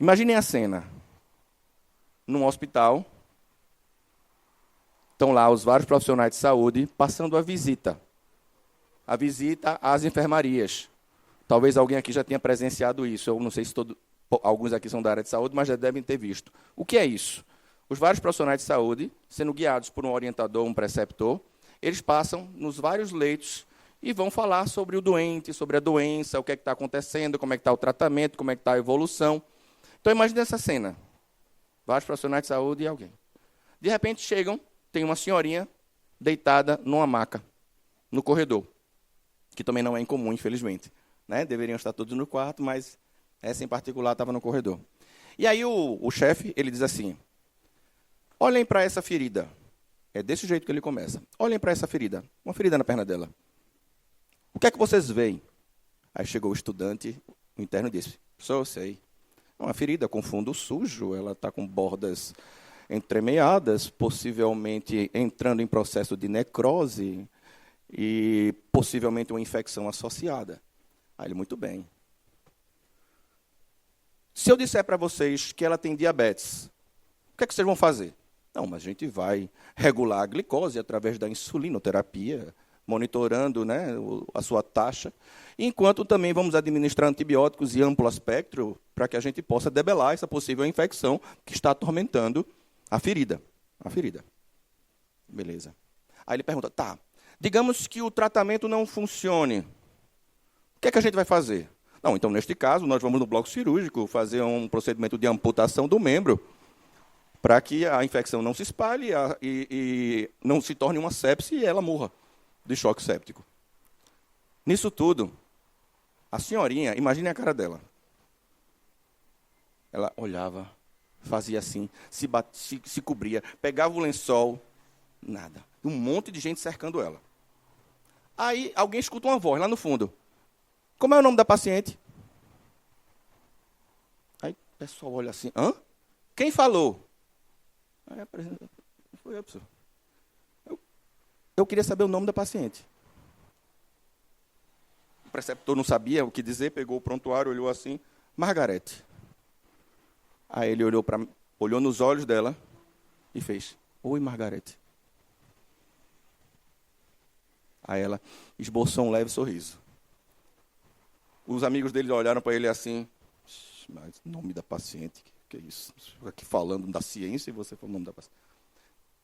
Imaginem a cena. Num hospital, estão lá os vários profissionais de saúde passando a visita às enfermarias. Talvez alguém aqui já tenha presenciado isso. Eu não sei se alguns aqui são da área de saúde, mas já devem ter visto. O que é isso? Os vários profissionais de saúde, sendo guiados por um orientador, um preceptor, eles passam nos vários leitos e vão falar sobre o doente, sobre a doença, o que é que está acontecendo, como é que está o tratamento, como é que está a evolução. Então, imagine essa cena. Vários profissionais de saúde e alguém. De repente, chegam, tem uma senhorinha deitada numa maca, no corredor, que também não é incomum, infelizmente. Né? Deveriam estar todos no quarto, mas essa em particular estava no corredor. E aí o chefe, ele diz assim, olhem para essa ferida. É desse jeito que ele começa. Olhem para essa ferida, uma ferida na perna dela. O que é que vocês veem? Aí chegou o estudante, o interno disse, só eu sei. É uma ferida com fundo sujo, ela está com bordas entremeadas, possivelmente entrando em processo de necrose e possivelmente uma infecção associada. Aí ele, muito bem. Se eu disser para vocês que ela tem diabetes, o que é que vocês vão fazer? Não, mas a gente vai regular a glicose através da insulinoterapia, monitorando, né, a sua taxa, enquanto também vamos administrar antibióticos e amplo espectro para que a gente possa debelar essa possível infecção que está atormentando a ferida. Beleza. Aí ele pergunta, tá, digamos que o tratamento não funcione, o que é que a gente vai fazer? Não, então, neste caso, nós vamos no bloco cirúrgico fazer um procedimento de amputação do membro para que a infecção não se espalhe e não se torne uma sepse e ela morra de choque séptico. Nisso tudo, a senhorinha, imagine a cara dela. Ela olhava, fazia assim, se cobria, pegava o lençol, nada. Um monte de gente cercando ela. Aí alguém escuta uma voz lá no fundo. Como é o nome da paciente? Aí o pessoal olha assim, hã? Quem falou? Aí apresenta, foi a pessoa. Eu queria saber o nome da paciente. O preceptor não sabia o que dizer, pegou o prontuário, olhou assim, Margarete. Aí ele olhou nos olhos dela e fez, oi, Margarete. Aí ela esboçou um leve sorriso. Os amigos dele olharam para ele assim, mas nome da paciente, que é isso? Estou aqui falando da ciência e você falou o nome da paciente.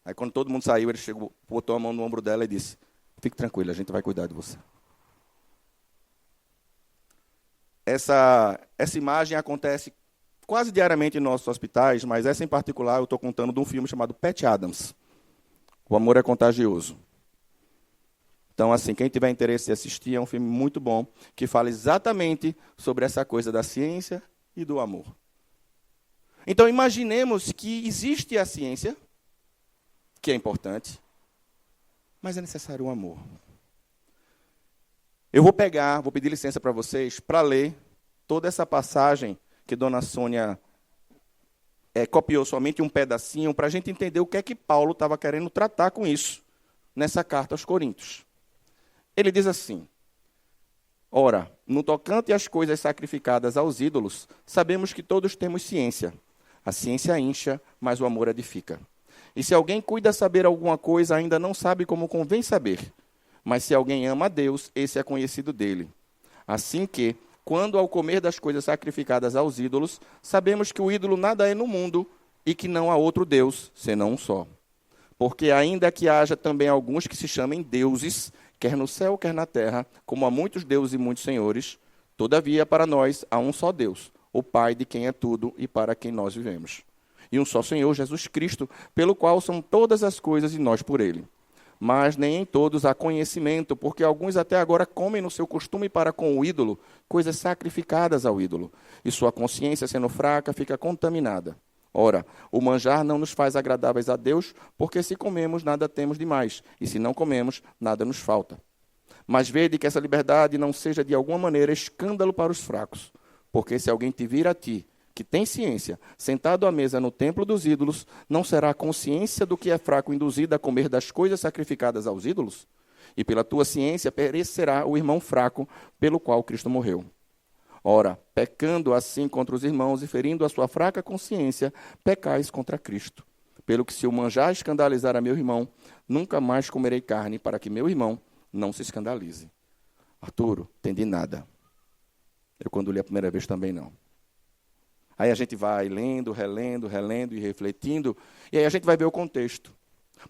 Aí quando todo mundo saiu, ele chegou, botou a mão no ombro dela e disse, fique tranquila, a gente vai cuidar de você. Essa imagem acontece quase diariamente em nossos hospitais, mas essa em particular eu estou contando de um filme chamado Patch Adams. O Amor é Contagioso. Então, assim, quem tiver interesse em assistir, é um filme muito bom, que fala exatamente sobre essa coisa da ciência e do amor. Então, imaginemos que existe a ciência, que é importante, mas é necessário o amor. Eu vou pedir licença para vocês, para ler toda essa passagem que Dona Sônia copiou somente um pedacinho, para a gente entender o que é que Paulo estava querendo tratar com isso, nessa carta aos Coríntios. Ele diz assim, ora, no tocante às coisas sacrificadas aos ídolos, sabemos que todos temos ciência. A ciência incha, mas o amor edifica. E se alguém cuida saber alguma coisa, ainda não sabe como convém saber. Mas se alguém ama a Deus, esse é conhecido dele. Assim que, quando ao comer das coisas sacrificadas aos ídolos, sabemos que o ídolo nada é no mundo e que não há outro Deus, senão um só. Porque ainda que haja também alguns que se chamem deuses, quer no céu, quer na terra, como há muitos deuses e muitos senhores, todavia para nós há um só Deus, o Pai de quem é tudo e para quem nós vivemos. E um só Senhor, Jesus Cristo, pelo qual são todas as coisas e nós por ele. Mas nem em todos há conhecimento, porque alguns até agora comem no seu costume para com o ídolo, coisas sacrificadas ao ídolo, e sua consciência, sendo fraca, fica contaminada. Ora, o manjar não nos faz agradáveis a Deus, porque se comemos, nada temos de mais, e se não comemos, nada nos falta. Mas vede que essa liberdade não seja de alguma maneira escândalo para os fracos, porque se alguém te vir a ti, que tem ciência, sentado à mesa no templo dos ídolos, não será a consciência do que é fraco induzida a comer das coisas sacrificadas aos ídolos? E pela tua ciência perecerá o irmão fraco pelo qual Cristo morreu. Ora, pecando assim contra os irmãos e ferindo a sua fraca consciência, pecais contra Cristo. Pelo que se o manjar escandalizar a meu irmão, nunca mais comerei carne, para que meu irmão não se escandalize. Arturo, entendi nada. Eu, quando li a primeira vez, também não. Aí a gente vai lendo, relendo e refletindo, e aí a gente vai ver o contexto.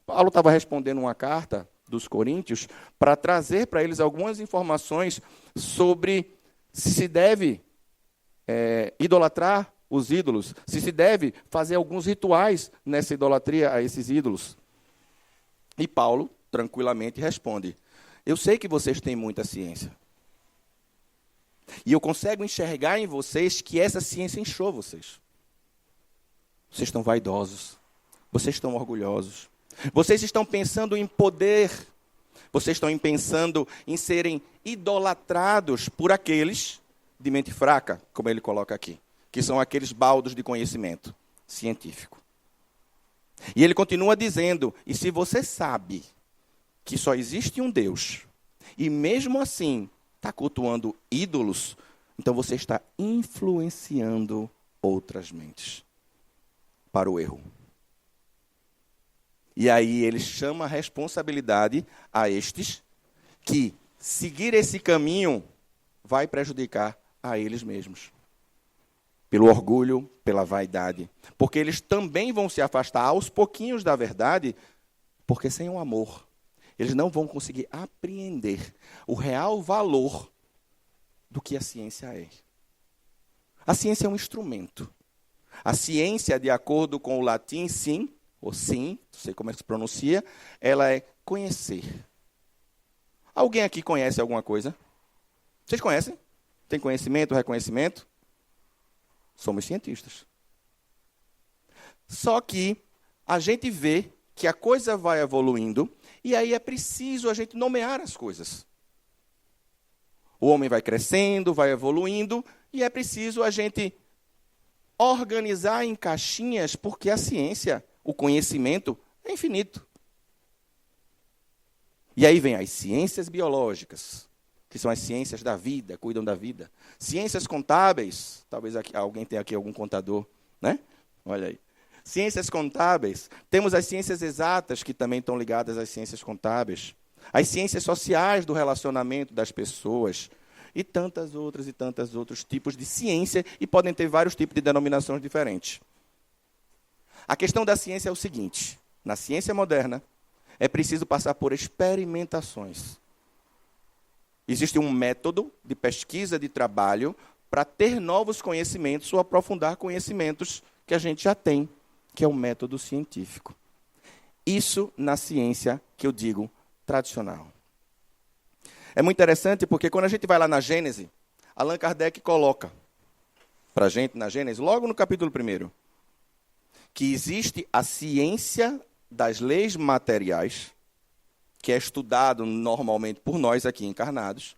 Paulo estava respondendo uma carta dos Coríntios para trazer para eles algumas informações sobre se deve idolatrar os ídolos, se deve fazer alguns rituais nessa idolatria a esses ídolos. E Paulo, tranquilamente, responde: eu sei que vocês têm muita ciência. E eu consigo enxergar em vocês que essa ciência inchou vocês. Vocês estão vaidosos. Vocês estão orgulhosos. Vocês estão pensando em poder. Vocês estão pensando em serem idolatrados por aqueles de mente fraca, como ele coloca aqui, que são aqueles baldos de conhecimento científico. E ele continua dizendo: e se você sabe que só existe um Deus, e mesmo assim está cultuando ídolos, então você está influenciando outras mentes para o erro. E aí ele chama a responsabilidade a estes que seguir esse caminho vai prejudicar a eles mesmos. Pelo orgulho, pela vaidade. Porque eles também vão se afastar aos pouquinhos da verdade, porque sem o amor eles não vão conseguir apreender o real valor do que a ciência é. A ciência é um instrumento. A ciência, de acordo com o latim, sim, ou sim, não sei como é que se pronuncia, ela é conhecer. Alguém aqui conhece alguma coisa? Vocês conhecem? Tem conhecimento, reconhecimento? Somos cientistas. Só que a gente vê que a coisa vai evoluindo, e aí é preciso a gente nomear as coisas. O homem vai crescendo, vai evoluindo, e é preciso a gente organizar em caixinhas, porque a ciência, o conhecimento, é infinito. E aí vem as ciências biológicas, que são as ciências da vida, cuidam da vida. Ciências contábeis, talvez alguém tenha aqui algum contador, né? Olha aí. Ciências contábeis. Temos as ciências exatas, que também estão ligadas às ciências contábeis. As ciências sociais do relacionamento das pessoas. E tantos outros tipos de ciência, e podem ter vários tipos de denominações diferentes. A questão da ciência é o seguinte: na ciência moderna, é preciso passar por experimentações. Existe um método de pesquisa, de trabalho, para ter novos conhecimentos ou aprofundar conhecimentos que a gente já tem, que é o método científico. Isso na ciência, que eu digo, tradicional. É muito interessante porque quando a gente vai lá na Gênese, Allan Kardec coloca para a gente, na Gênese, logo no capítulo 1, que existe a ciência das leis materiais, que é estudado normalmente por nós aqui encarnados,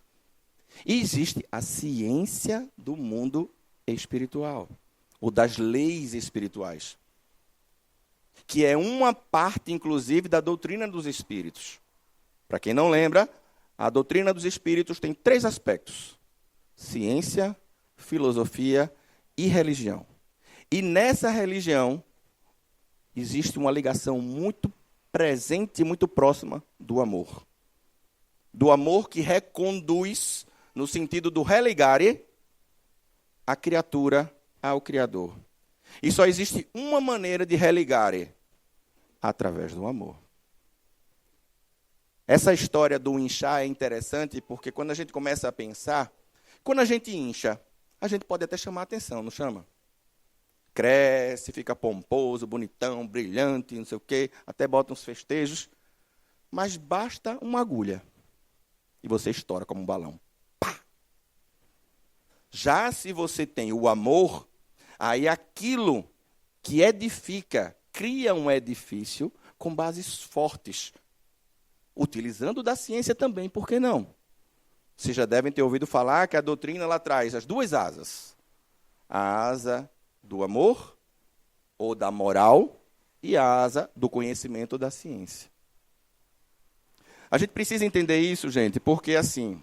e existe a ciência do mundo espiritual, ou das leis espirituais, que é uma parte, inclusive, da doutrina dos espíritos. Para quem não lembra, a doutrina dos espíritos tem 3 aspectos: ciência, filosofia e religião. E nessa religião existe uma ligação muito presente e muito próxima do amor. Do amor que reconduz, no sentido do religare, a criatura ao Criador. E só existe uma maneira de religare: através do amor. Essa história do inchar é interessante porque quando a gente começa a pensar, quando a gente incha, a gente pode até chamar a atenção, não chama? Cresce, fica pomposo, bonitão, brilhante, não sei o quê, até bota uns festejos. Mas basta uma agulha e você estoura como um balão. Pá! Já se você tem o amor, aí aquilo que edifica, cria um edifício com bases fortes, utilizando da ciência também, por que não? Vocês já devem ter ouvido falar que a doutrina lá traz as 2 asas. A asa do amor, ou da moral, e a asa do conhecimento da ciência. A gente precisa entender isso, gente, porque assim,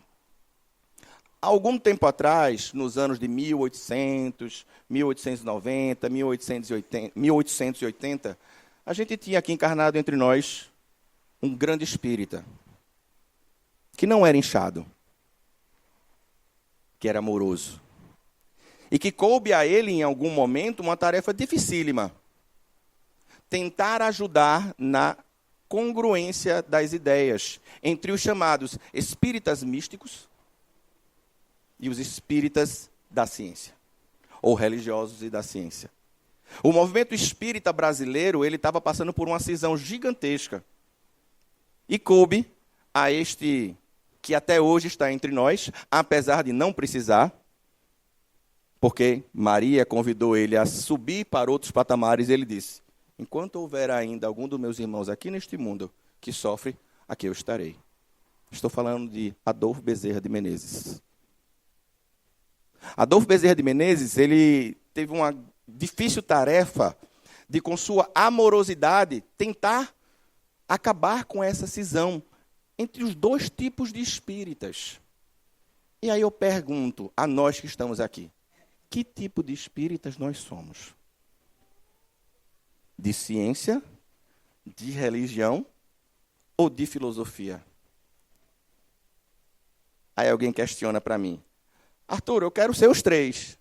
Algum tempo atrás, nos anos de 1800, 1890, 1880, a gente tinha aqui encarnado entre nós um grande espírita, que não era inchado, que era amoroso, e que coube a ele, em algum momento, uma tarefa dificílima: tentar ajudar na congruência das ideias entre os chamados espíritas místicos e os espíritas da ciência, ou religiosos e da ciência. O movimento espírita brasileiro, ele estava passando por uma cisão gigantesca. E coube a este que até hoje está entre nós, apesar de não precisar, porque Maria convidou ele a subir para outros patamares, e ele disse: enquanto houver ainda algum dos meus irmãos aqui neste mundo que sofre, aqui eu estarei. Estou falando de Adolfo Bezerra de Menezes. Adolfo Bezerra de Menezes, ele teve uma difícil tarefa de, com sua amorosidade, tentar acabar com essa cisão entre os dois tipos de espíritas. E aí eu pergunto a nós que estamos aqui: que tipo de espíritas nós somos? De ciência, de religião ou de filosofia? Aí alguém questiona para mim: Arthur, eu quero ser os três.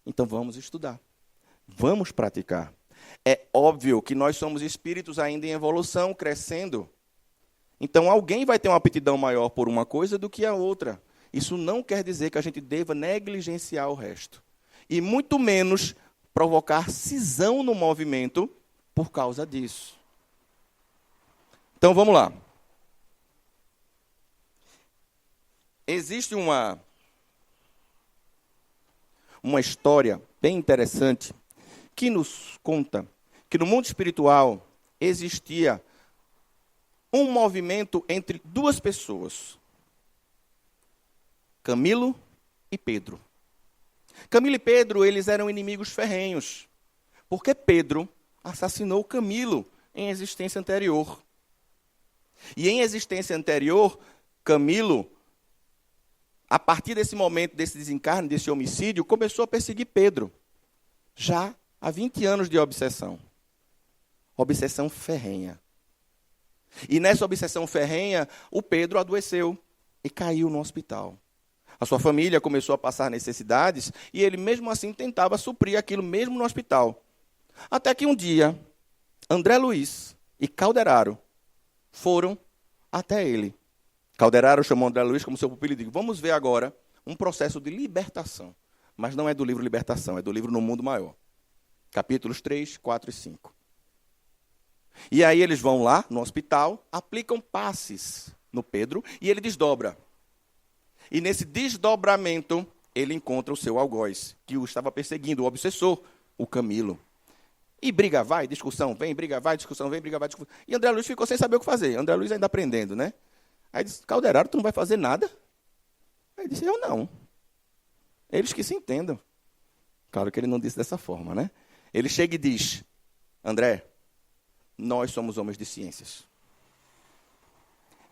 Então vamos estudar, vamos praticar. É óbvio que nós somos espíritos ainda em evolução, crescendo. Então alguém vai ter uma aptidão maior por uma coisa do que a outra. Isso não quer dizer que a gente deva negligenciar o resto. E muito menos provocar cisão no movimento por causa disso. Então vamos lá. Existe uma história bem interessante que nos conta que no mundo espiritual existia um movimento entre duas pessoas: Camilo e Pedro. Camilo e Pedro, eles eram inimigos ferrenhos, porque Pedro assassinou Camilo em existência anterior. E em existência anterior, Camilo, a partir desse momento, desse desencarne, desse homicídio, começou a perseguir Pedro, já há 20 anos de obsessão. Obsessão ferrenha. E nessa obsessão ferrenha, o Pedro adoeceu e caiu no hospital. A sua família começou a passar necessidades e ele mesmo assim tentava suprir aquilo mesmo no hospital. Até que um dia, André Luiz e Calderaro foram até ele. Calderaro chamou André Luiz como seu pupilo e disse: vamos ver agora um processo de libertação. Mas não é do livro Libertação, é do livro No Mundo Maior. Capítulos 3, 4 e 5. E aí eles vão lá no hospital, aplicam passes no Pedro e ele desdobra. E nesse desdobramento, ele encontra o seu algoz, que o estava perseguindo, o obsessor, o Camilo. E briga vai, discussão vem, briga vai, discussão vem, briga vai, discussão. E André Luiz ficou sem saber o que fazer. André Luiz ainda aprendendo, né? Aí disse: Calderaro, tu não vai fazer nada? Aí disse: eu não. Eles que se entendam. Claro que ele não disse dessa forma, né? Ele chega e diz: André, nós somos homens de ciências.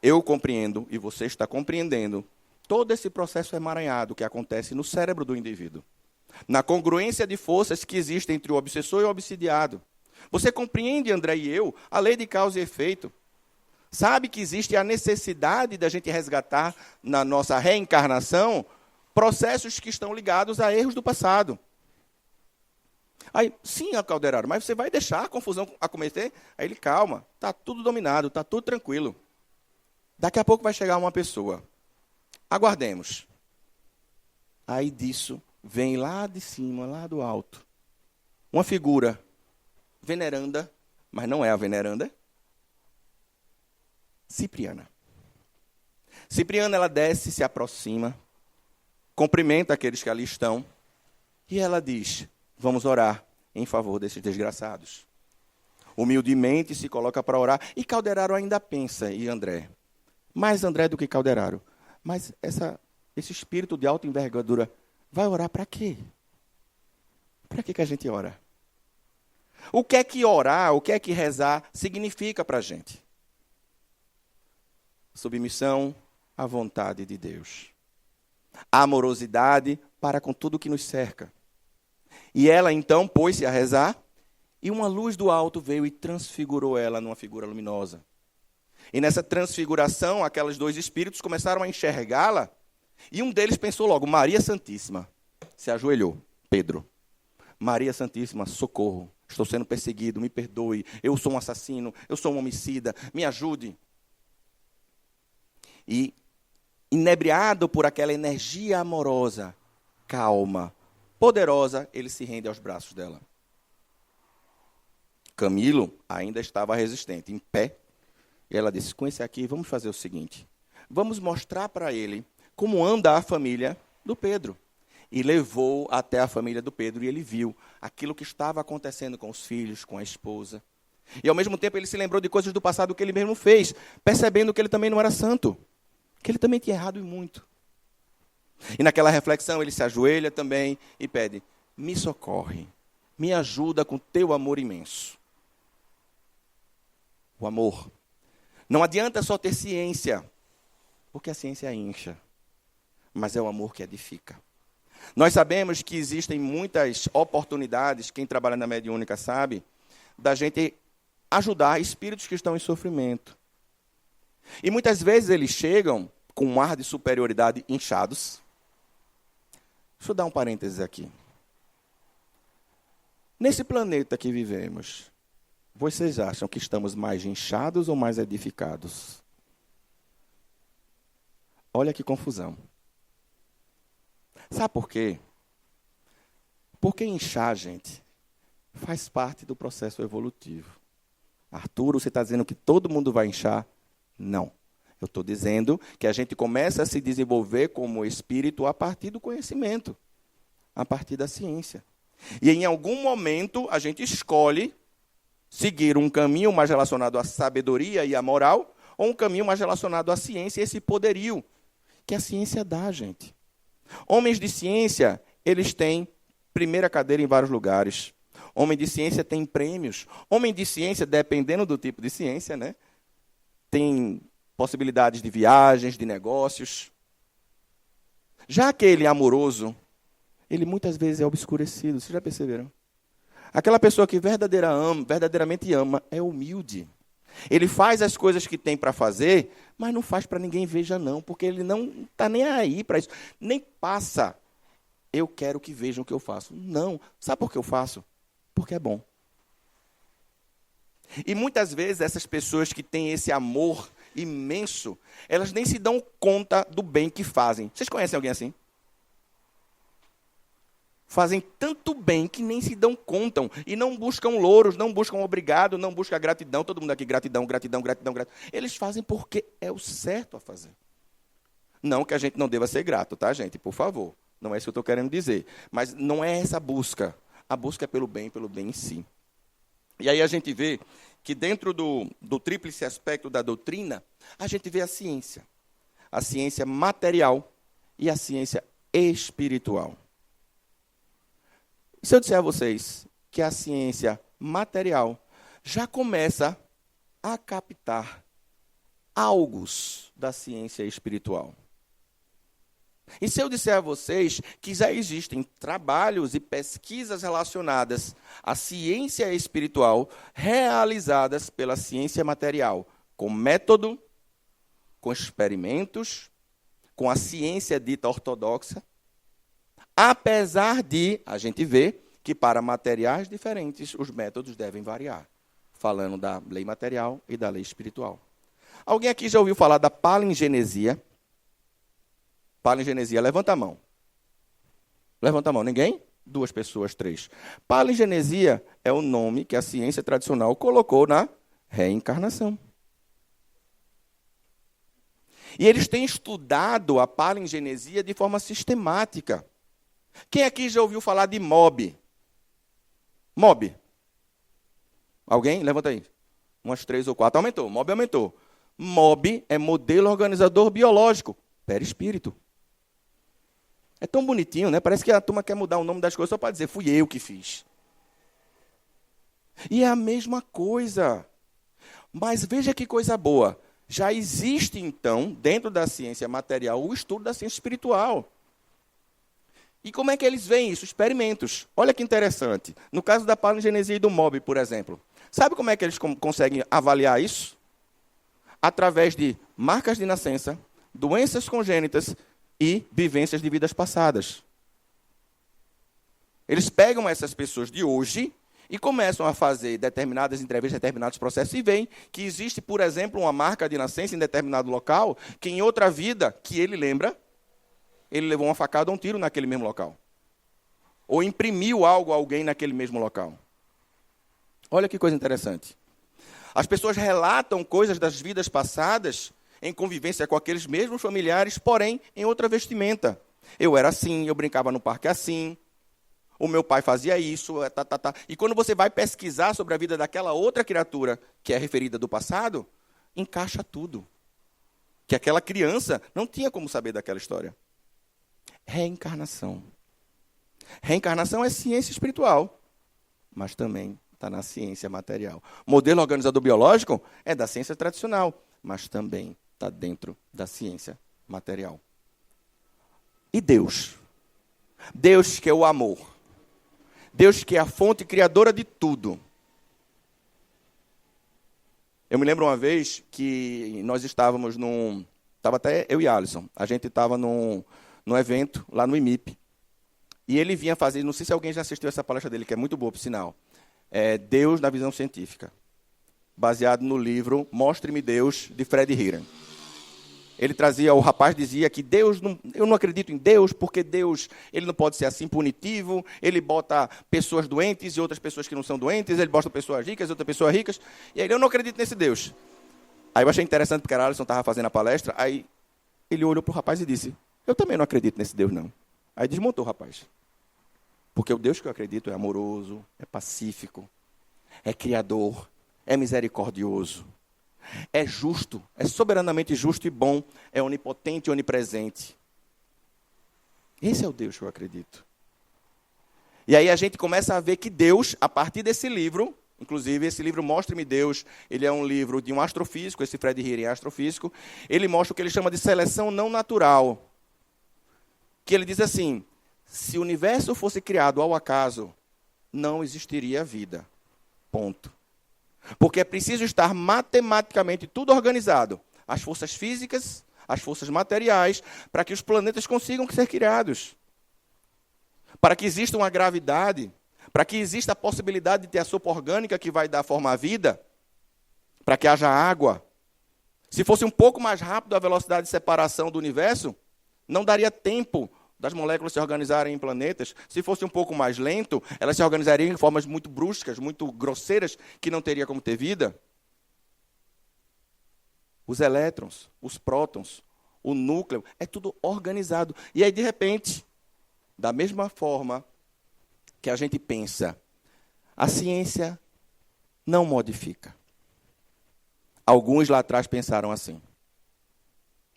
Eu compreendo, e você está compreendendo, todo esse processo emaranhado que acontece no cérebro do indivíduo. Na congruência de forças que existem entre o obsessor e o obsidiado. Você compreende, André e eu, a lei de causa e efeito. Sabe que existe a necessidade da gente resgatar na nossa reencarnação processos que estão ligados a erros do passado. Aí, sim, Calderaro, mas você vai deixar a confusão acometer? Aí ele: calma, está tudo dominado, está tudo tranquilo. Daqui a pouco vai chegar uma pessoa. Aguardemos. Aí disso vem lá de cima, lá do alto, uma figura veneranda, mas não é a veneranda, Cipriana. Cipriana, ela desce, se aproxima, cumprimenta aqueles que ali estão, e ela diz: vamos orar em favor desses desgraçados. Humildemente se coloca para orar, e Calderaro ainda pensa, e André, mais André do que Calderaro, mas esse espírito de alta envergadura vai orar para quê? Para que a gente ora? O que é que orar, o que é que rezar significa para a gente? Submissão, a vontade de Deus. A amorosidade para com tudo que nos cerca. E ela então pôs-se a rezar, e uma luz do alto veio e transfigurou ela numa figura luminosa. E nessa transfiguração, aqueles dois espíritos começaram a enxergá-la, e um deles pensou logo, Maria Santíssima. Se ajoelhou, Pedro. Maria Santíssima, socorro. Estou sendo perseguido, me perdoe. Eu sou um assassino, eu sou um homicida, me ajude. E, inebriado por aquela energia amorosa, calma, poderosa, ele se rende aos braços dela. Camilo ainda estava resistente, em pé. E ela disse, com esse aqui, vamos fazer o seguinte. Vamos mostrar para ele como anda a família do Pedro. E levou até a família do Pedro, e ele viu aquilo que estava acontecendo com os filhos, com a esposa. E, ao mesmo tempo, ele se lembrou de coisas do passado que ele mesmo fez, percebendo que ele também não era santo, que ele também tinha errado e muito. E naquela reflexão, ele se ajoelha também e pede, me socorre, me ajuda com teu amor imenso. O amor. Não adianta só ter ciência, porque a ciência incha, mas é o amor que edifica. Nós sabemos que existem muitas oportunidades, quem trabalha na mediúnica sabe, da gente ajudar espíritos que estão em sofrimento. E muitas vezes eles chegam com um ar de superioridade inchados. Deixa eu dar um parênteses aqui. Nesse planeta que vivemos, vocês acham que estamos mais inchados ou mais edificados? Olha que confusão. Sabe por quê? Porque inchar, gente, faz parte do processo evolutivo. Arturo, você está dizendo que todo mundo vai inchar? Não. Eu estou dizendo que a gente começa a se desenvolver como espírito a partir do conhecimento, a partir da ciência. E em algum momento a gente escolhe seguir um caminho mais relacionado à sabedoria e à moral, ou um caminho mais relacionado à ciência e esse poderio que a ciência dá, gente. Homens de ciência, eles têm primeira cadeira em vários lugares. Homem de ciência tem prêmios. Homem de ciência, dependendo do tipo de ciência, né, tem possibilidades de viagens, de negócios. Já aquele amoroso, ele muitas vezes é obscurecido. Vocês já perceberam? Aquela pessoa que verdadeiramente ama é humilde. Ele faz as coisas que tem para fazer, mas não faz para ninguém veja não, porque ele não está nem aí para isso. Nem passa, eu quero que vejam o que eu faço. Não. Sabe por que eu faço? Porque é bom. E muitas vezes essas pessoas que têm esse amor imenso, elas nem se dão conta do bem que fazem. Vocês conhecem alguém assim? Fazem tanto bem que nem se dão conta. E não buscam louros, não buscam obrigado, não buscam gratidão. Todo mundo aqui, gratidão, gratidão, gratidão, gratidão. Eles fazem porque é o certo a fazer. Não que a gente não deva ser grato, tá, gente? Por favor. Não é isso que eu estou querendo dizer. Mas não é essa a busca. A busca é pelo bem em si. E aí a gente vê que dentro do tríplice aspecto da doutrina, a gente vê a ciência. A ciência material e a ciência espiritual. Se eu disser a vocês que a ciência material já começa a captar algos da ciência espiritual. E se eu disser a vocês que já existem trabalhos e pesquisas relacionadas à ciência espiritual realizadas pela ciência material, com método, com experimentos, com a ciência dita ortodoxa, apesar de a gente ver que para materiais diferentes os métodos devem variar, falando da lei material e da lei espiritual. Alguém aqui já ouviu falar da palingenesia? Palingenesia, levanta a mão. Levanta a mão, ninguém? 2 pessoas, 3. Palingenesia é o nome que a ciência tradicional colocou na reencarnação. E eles têm estudado a palingenesia de forma sistemática. Quem aqui já ouviu falar de MOB? MOB? Alguém? Levanta aí. Umas 3 ou 4. Aumentou, MOB aumentou. MOB é modelo organizador biológico, perispírito. É tão bonitinho, né? Parece que a turma quer mudar o nome das coisas só para dizer, fui eu que fiz. E é a mesma coisa. Mas veja que coisa boa. Já existe, então, dentro da ciência material, o estudo da ciência espiritual. E como é que eles veem isso? Experimentos. Olha que interessante. No caso da palingenesia e do MOB, por exemplo. Sabe como é que eles conseguem avaliar isso? Através de marcas de nascença, doenças congênitas e vivências de vidas passadas. Eles pegam essas pessoas de hoje e começam a fazer determinadas entrevistas, determinados processos, e veem que existe, por exemplo, uma marca de nascença em determinado local, que em outra vida, que ele lembra, ele levou uma facada ou um tiro naquele mesmo local. Ou imprimiu algo a alguém naquele mesmo local. Olha que coisa interessante. As pessoas relatam coisas das vidas passadas em convivência com aqueles mesmos familiares, porém em outra vestimenta. Eu era assim, eu brincava no parque assim, o meu pai fazia isso, E quando você vai pesquisar sobre a vida daquela outra criatura, que é referida do passado, encaixa tudo. Que aquela criança não tinha como saber daquela história. Reencarnação. Reencarnação é ciência espiritual, mas também está na ciência material. Modelo organizador biológico é da ciência tradicional, mas também está dentro da ciência material. E Deus? Deus que é o amor. Deus que é a fonte criadora de tudo. Eu me lembro uma vez que nós estávamos estava até eu e Alisson, a gente estava num evento lá no IMIP. E ele vinha fazer, não sei se alguém já assistiu essa palestra dele, que é muito boa, por sinal. Deus na visão científica. Baseado no livro Mostre-me Deus, de Fred Heeren. O rapaz dizia que eu não acredito em Deus, porque Deus ele não pode ser assim punitivo, ele bota pessoas doentes e outras pessoas que não são doentes, ele bota pessoas ricas e outras pessoas ricas, e aí eu não acredito nesse Deus. Aí eu achei interessante, porque a Alisson estava fazendo a palestra, aí ele olhou para o rapaz e disse, eu também não acredito nesse Deus, não. Aí desmontou o rapaz. Porque o Deus que eu acredito é amoroso, é pacífico, é criador, é misericordioso, é justo, é soberanamente justo e bom, é onipotente e onipresente. Esse é o Deus que eu acredito. E aí a gente começa a ver que Deus, a partir desse livro, inclusive esse livro Mostre-me Deus, ele é um livro de um astrofísico, esse Fred Heeren é astrofísico, ele mostra o que ele chama de seleção não natural. Que ele diz assim, se o universo fosse criado ao acaso, não existiria vida. Ponto. Porque é preciso estar matematicamente tudo organizado. As forças físicas, as forças materiais, para que os planetas consigam ser criados. Para que exista uma gravidade, para que exista a possibilidade de ter a sopa orgânica que vai dar forma à vida, para que haja água. Se fosse um pouco mais rápido a velocidade de separação do universo, não daria tempo das moléculas se organizarem em planetas. Se fosse um pouco mais lento, elas se organizariam em formas muito bruscas, muito grosseiras, que não teria como ter vida. Os elétrons, os prótons, o núcleo, é tudo organizado. E aí, de repente, da mesma forma que a gente pensa, a ciência não modifica. Alguns lá atrás pensaram assim.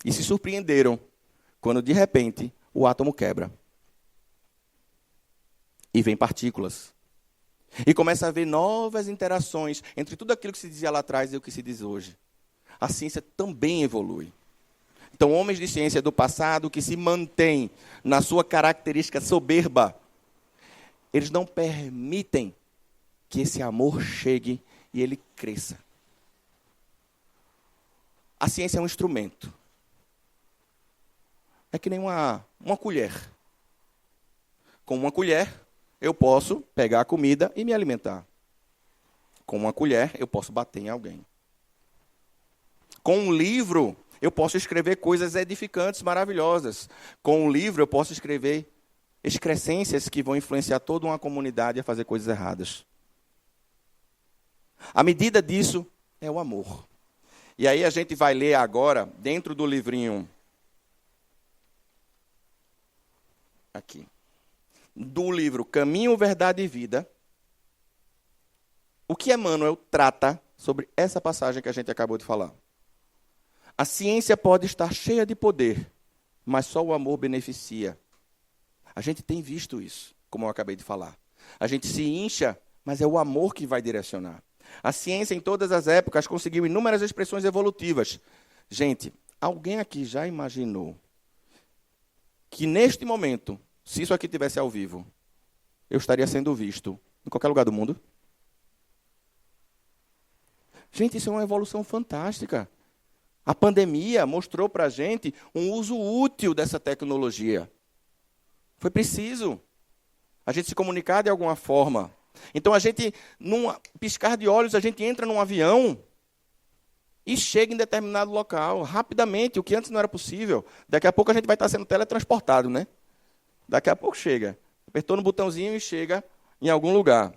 E se surpreenderam quando, de repente, o átomo quebra. E vem partículas. E começa a haver novas interações entre tudo aquilo que se dizia lá atrás e o que se diz hoje. A ciência também evolui. Então, homens de ciência do passado que se mantêm na sua característica soberba, eles não permitem que esse amor chegue e ele cresça. A ciência é um instrumento. É que nem uma colher. Com uma colher, eu posso pegar a comida e me alimentar. Com uma colher, eu posso bater em alguém. Com um livro, eu posso escrever coisas edificantes, maravilhosas. Com um livro, eu posso escrever excrescências que vão influenciar toda uma comunidade a fazer coisas erradas. A medida disso é o amor. E aí a gente vai ler agora, dentro do livrinho aqui, do livro Caminho, Verdade e Vida, o que Emmanuel trata sobre essa passagem que a gente acabou de falar. A ciência pode estar cheia de poder, mas só o amor beneficia. A gente tem visto isso, como eu acabei de falar. A gente se incha, mas é o amor que vai direcionar. A ciência, em todas as épocas, conseguiu inúmeras expressões evolutivas, Gente, alguém aqui já imaginou que neste momento, se isso aqui tivesse ao vivo, eu estaria sendo visto em qualquer lugar do mundo? Gente, isso é uma evolução fantástica. A pandemia mostrou para a gente um uso útil dessa tecnologia. Foi preciso a gente se comunicar de alguma forma. Então, a gente, num piscar de olhos, a gente entra num avião e chega em determinado local, rapidamente, o que antes não era possível. Daqui a pouco a gente vai estar sendo teletransportado, né? Daqui a pouco chega. Apertou no botãozinho e chega em algum lugar.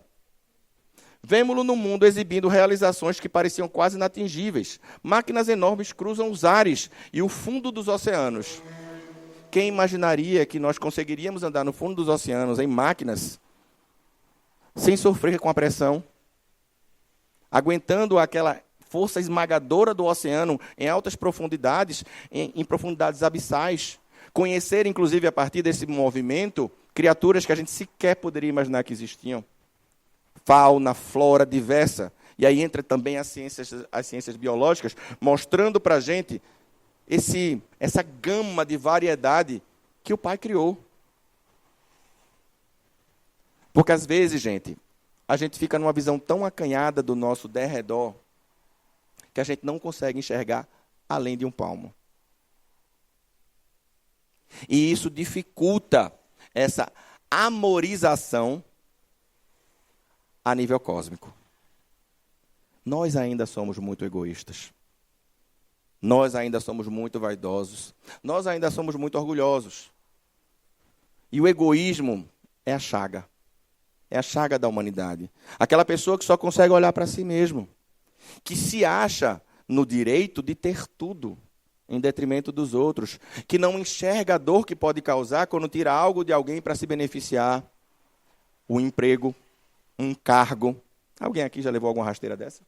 Vemo-lo no mundo exibindo realizações que pareciam quase inatingíveis. Máquinas enormes cruzam os ares e o fundo dos oceanos. Quem imaginaria que nós conseguiríamos andar no fundo dos oceanos em máquinas sem sofrer com a pressão, aguentando aquela força esmagadora do oceano em altas profundidades, em profundidades abissais, conhecer, inclusive, a partir desse movimento, criaturas que a gente sequer poderia imaginar que existiam. Fauna, flora diversa. E aí entra também as ciências biológicas, mostrando para a gente essa gama de variedade que o Pai criou. Porque, às vezes, gente, a gente fica numa visão tão acanhada do nosso derredor que a gente não consegue enxergar além de um palmo. E isso dificulta essa amorização a nível cósmico. Nós ainda somos muito egoístas. Nós ainda somos muito vaidosos. Nós ainda somos muito orgulhosos. E o egoísmo é a chaga. É a chaga da humanidade. Aquela pessoa que só consegue olhar para si mesmo. Que se acha no direito de ter tudo, em detrimento dos outros. Que não enxerga a dor que pode causar quando tira algo de alguém para se beneficiar. O emprego, um cargo. Alguém aqui já levou alguma rasteira dessa?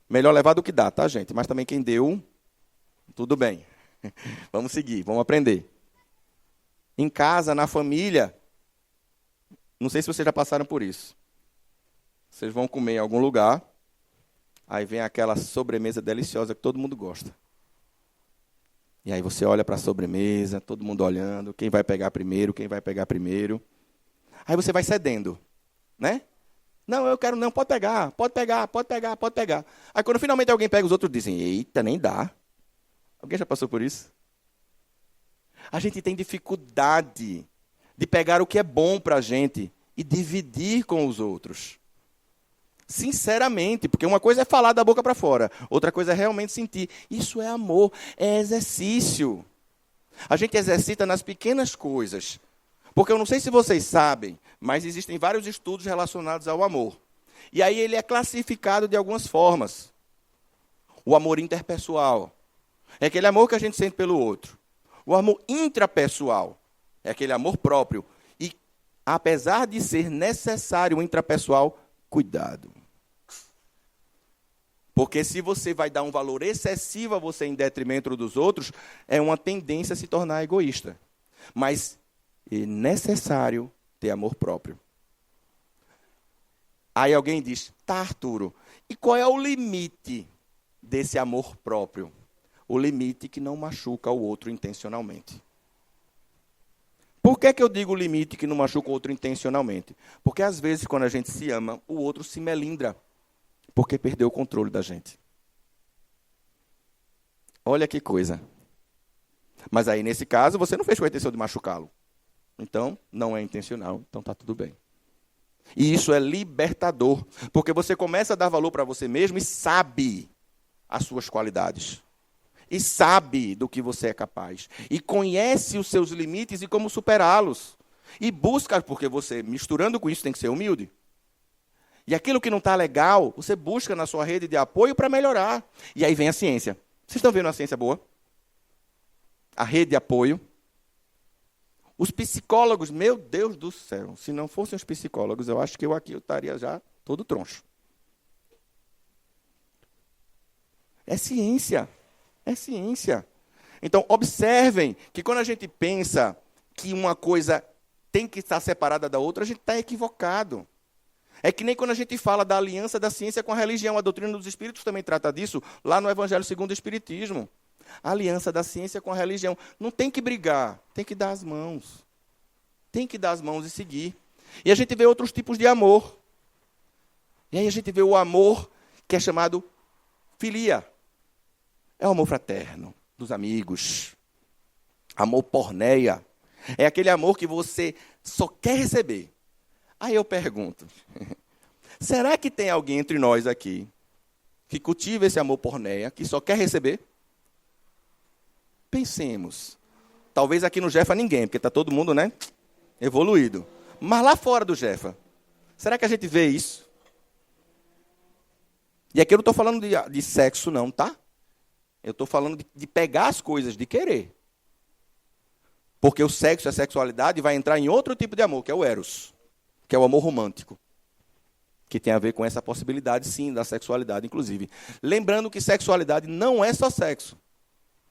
Melhor levar do que dá, tá, gente? Mas também quem deu, tudo bem. Vamos seguir, vamos aprender. Em casa, na família, não sei se vocês já passaram por isso. Vocês vão comer em algum lugar, aí vem aquela sobremesa deliciosa que todo mundo gosta. E aí você olha para a sobremesa, todo mundo olhando, quem vai pegar primeiro, quem vai pegar primeiro. Aí você vai cedendo, né? Não, eu quero não, pode pegar, pode pegar, pode pegar, pode pegar. Aí quando finalmente alguém pega, os outros dizem, eita, nem dá. Alguém já passou por isso? A gente tem dificuldade de pegar o que é bom para a gente e dividir com os outros. Sinceramente, porque uma coisa é falar da boca para fora, outra coisa é realmente sentir. Isso é amor, é exercício. A gente exercita nas pequenas coisas. Porque eu não sei se vocês sabem, mas existem vários estudos relacionados ao amor. E aí ele é classificado de algumas formas. O amor interpessoal é aquele amor que a gente sente pelo outro. O amor intrapessoal é aquele amor próprio. E, apesar de ser necessário o intrapessoal, cuidado. Porque se você vai dar um valor excessivo a você em detrimento dos outros, é uma tendência a se tornar egoísta. Mas é necessário ter amor próprio. Aí alguém diz, tá, Arturo, e qual é o limite desse amor próprio? O limite que não machuca o outro intencionalmente. Por que eu digo limite que não machuca o outro intencionalmente? Porque às vezes quando a gente se ama, o outro se melindra, porque perdeu o controle da gente. Olha que coisa. Mas aí nesse caso você não fez com a intenção de machucá-lo. Então, não é intencional, então está tudo bem. E isso é libertador, porque você começa a dar valor para você mesmo e sabe as suas qualidades. E sabe do que você é capaz. E conhece os seus limites e como superá-los. E busca, porque você, misturando com isso, tem que ser humilde. E aquilo que não está legal, você busca na sua rede de apoio para melhorar. E aí vem a ciência. Vocês estão vendo a ciência boa? A rede de apoio. Os psicólogos, meu Deus do céu, se não fossem os psicólogos, eu acho que eu estaria já todo troncho. É ciência. É ciência. Então, observem que quando a gente pensa que uma coisa tem que estar separada da outra, a gente está equivocado. É que nem quando a gente fala da aliança da ciência com a religião, a doutrina dos espíritos também trata disso, lá no Evangelho segundo o Espiritismo. A aliança da ciência com a religião. Não tem que brigar, tem que dar as mãos. Tem que dar as mãos e seguir. E a gente vê outros tipos de amor. E aí a gente vê o amor que é chamado filia. É o amor fraterno, dos amigos. Amor porneia. É aquele amor que você só quer receber. Aí eu pergunto, será que tem alguém entre nós aqui que cultiva esse amor porneia, que só quer receber? Pensemos. Talvez aqui no Jefa ninguém, porque está todo mundo, né, evoluído. Mas lá fora do Jefa, será que a gente vê isso? E aqui eu não estou falando de sexo não, tá? Eu estou falando de pegar as coisas, de querer. Porque o sexo e a sexualidade vai entrar em outro tipo de amor, que é o eros, que é o amor romântico, que tem a ver com essa possibilidade, sim, da sexualidade, inclusive. Lembrando que sexualidade não é só sexo.